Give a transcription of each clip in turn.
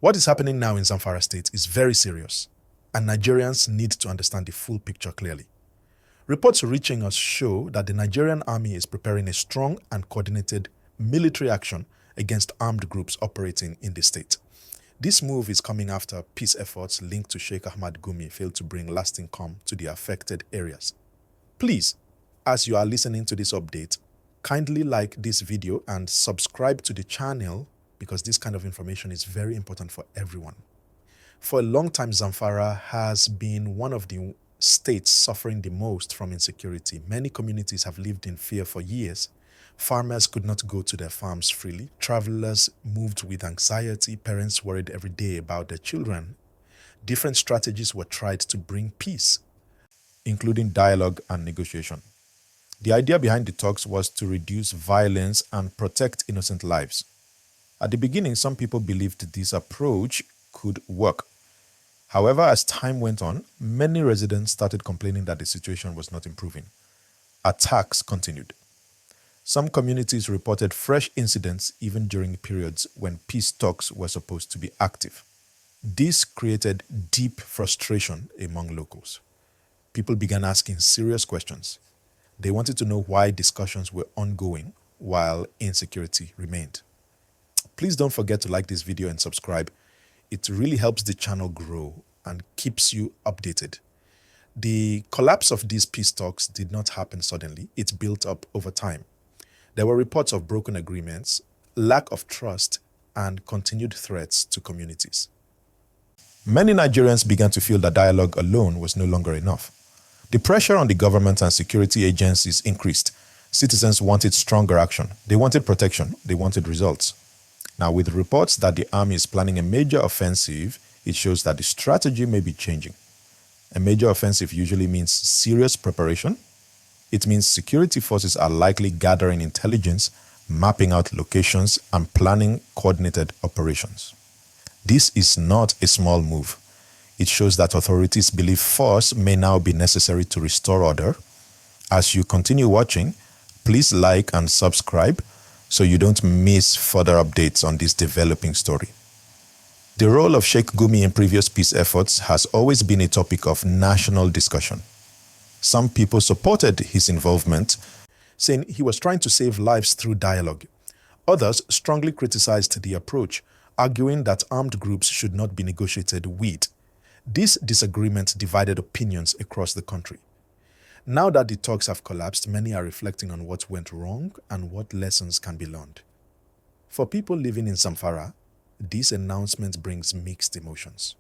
What is happening now in Zamfara state is very serious, and Nigerians need to understand the full picture clearly. Reports reaching us show that the Nigerian Army is preparing a strong and coordinated military action against armed groups operating in the state. This move is coming after peace efforts linked to Sheikh Ahmad Gumi failed to bring lasting calm to the affected areas. Please, as you are listening to this update, kindly like this video and subscribe to the channel because this kind of information is very important for everyone. For a long time, Zamfara has been one of the states suffering the most from insecurity. Many communities have lived in fear for years. Farmers could not go to their farms freely. Travelers moved with anxiety. Parents worried every day about their children. Different strategies were tried to bring peace, including dialogue and negotiation. The idea behind the talks was to reduce violence and protect innocent lives. At the beginning, some people believed this approach could work. However, as time went on, many residents started complaining that the situation was not improving. Attacks continued. Some communities reported fresh incidents even during periods when peace talks were supposed to be active. This created deep frustration among locals. People began asking serious questions. They wanted to know why discussions were ongoing while insecurity remained. Please don't forget to like this video and subscribe. It really helps the channel grow and keeps you updated. The collapse of these peace talks did not happen suddenly. It built up over time. There were reports of broken agreements, lack of trust, and continued threats to communities. Many Nigerians began to feel that dialogue alone was no longer enough. The pressure on the government and security agencies increased. Citizens wanted stronger action. They wanted protection. They wanted results. Now, with reports that the army is planning a major offensive, it shows that the strategy may be changing. A major offensive usually means serious preparation. It means security forces are likely gathering intelligence, mapping out locations, and planning coordinated operations. This is not a small move. It shows that authorities believe force may now be necessary to restore order. As you continue watching, please like and subscribe so you don't miss further updates on this developing story. The role of Sheikh Gumi in previous peace efforts has always been a topic of national discussion. Some people supported his involvement, saying he was trying to save lives through dialogue. Others strongly criticized the approach, arguing that armed groups should not be negotiated with. This disagreement divided opinions across the country. Now that the talks have collapsed, many are reflecting on what went wrong and what lessons can be learned. For people living in Zamfara, this announcement brings mixed emotions.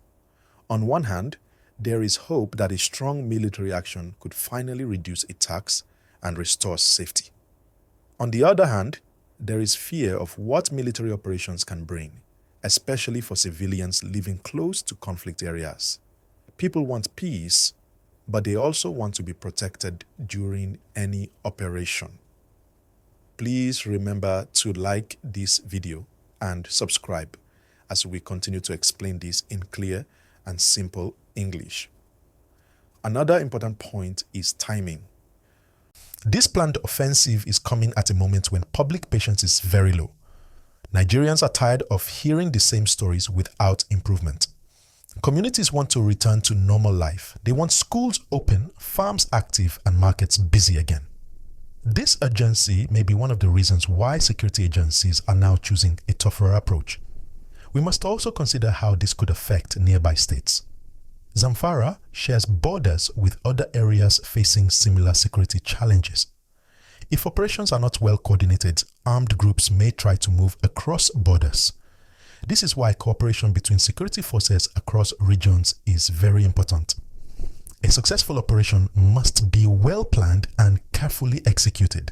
On one hand, there is hope that a strong military action could finally reduce attacks and restore safety. On the other hand, there is fear of what military operations can bring, especially for civilians living close to conflict areas. People want peace, but they also want to be protected during any operation. Please remember to like this video and subscribe as we continue to explain this in clear and simple English. Another important point is timing. This planned offensive is coming at a moment when public patience is very low. Nigerians are tired of hearing the same stories without improvement. Communities want to return to normal life. They want schools open, farms active, and markets busy again. This urgency may be one of the reasons why security agencies are now choosing a tougher approach. We must also consider how this could affect nearby states. Zamfara shares borders with other areas facing similar security challenges. If operations are not well coordinated, armed groups may try to move across borders. This is why cooperation between security forces across regions is very important. A successful operation must be well planned and carefully executed.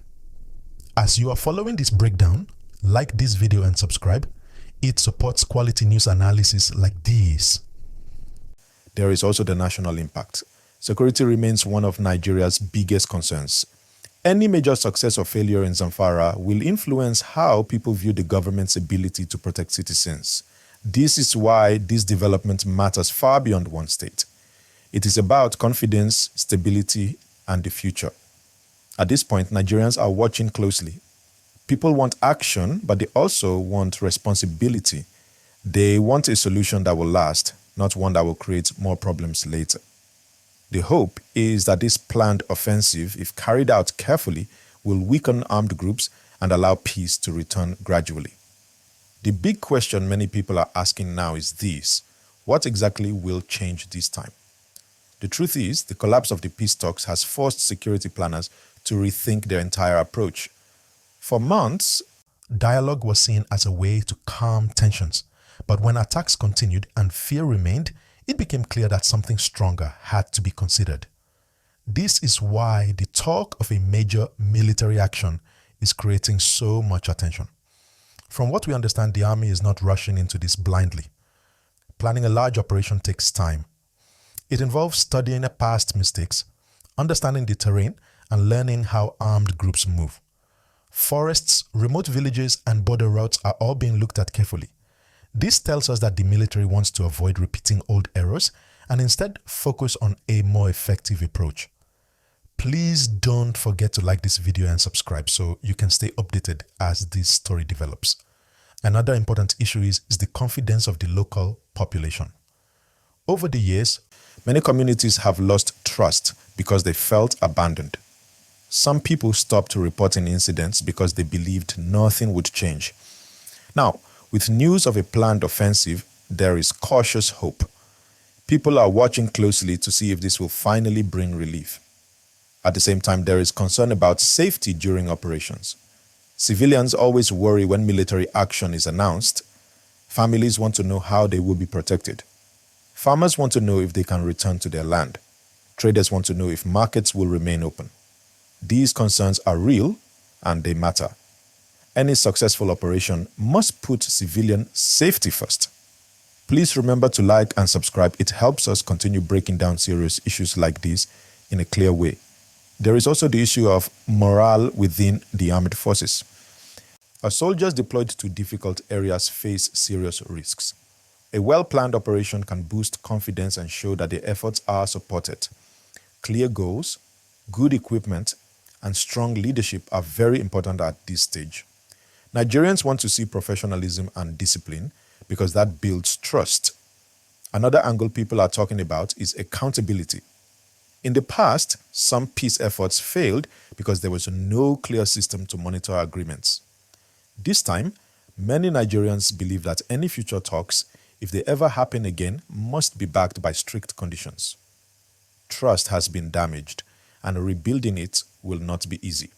As you are following this breakdown, like this video and subscribe. It supports quality news analysis like this. There is also the national impact. Security remains one of Nigeria's biggest concerns. Any major success or failure in Zamfara will influence how people view the government's ability to protect citizens. This is why this development matters far beyond one state. It is about confidence, stability, and the future. At this point, Nigerians are watching closely. People want action, but they also want responsibility. They want a solution that will last, not one that will create more problems later. The hope is that this planned offensive, if carried out carefully, will weaken armed groups and allow peace to return gradually. The big question many people are asking now is this: what exactly will change this time? The truth is, the collapse of the peace talks has forced security planners to rethink their entire approach. For months, dialogue was seen as a way to calm tensions. But when attacks continued and fear remained, it became clear that something stronger had to be considered. This is why the talk of a major military action is creating so much attention. From what we understand, the army is not rushing into this blindly. Planning a large operation takes time. It involves studying past mistakes, understanding the terrain, and learning how armed groups move. Forests, remote villages, and border routes are all being looked at carefully. This tells us that the military wants to avoid repeating old errors and instead focus on a more effective approach. Please don't forget to like this video and subscribe so you can stay updated as this story develops. Another important issue is the confidence of the local population. Over the years, many communities have lost trust because they felt abandoned. Some people stopped reporting incidents because they believed nothing would change. Now, with news of a planned offensive, there is cautious hope. People are watching closely to see if this will finally bring relief. At the same time, there is concern about safety during operations. Civilians always worry when military action is announced. Families want to know how they will be protected. Farmers want to know if they can return to their land. Traders want to know if markets will remain open. These concerns are real and they matter. Any successful operation must put civilian safety first. Please remember to like and subscribe. It helps us continue breaking down serious issues like this in a clear way. There is also the issue of morale within the armed forces. As soldiers deployed to difficult areas face serious risks. A well-planned operation can boost confidence and show that the efforts are supported. Clear goals, good equipment, and strong leadership are very important at this stage. Nigerians want to see professionalism and discipline because that builds trust. Another angle people are talking about is accountability. In the past, some peace efforts failed because there was no clear system to monitor agreements. This time, many Nigerians believe that any future talks, if they ever happen again, must be backed by strict conditions. Trust has been damaged, and rebuilding it will not be easy.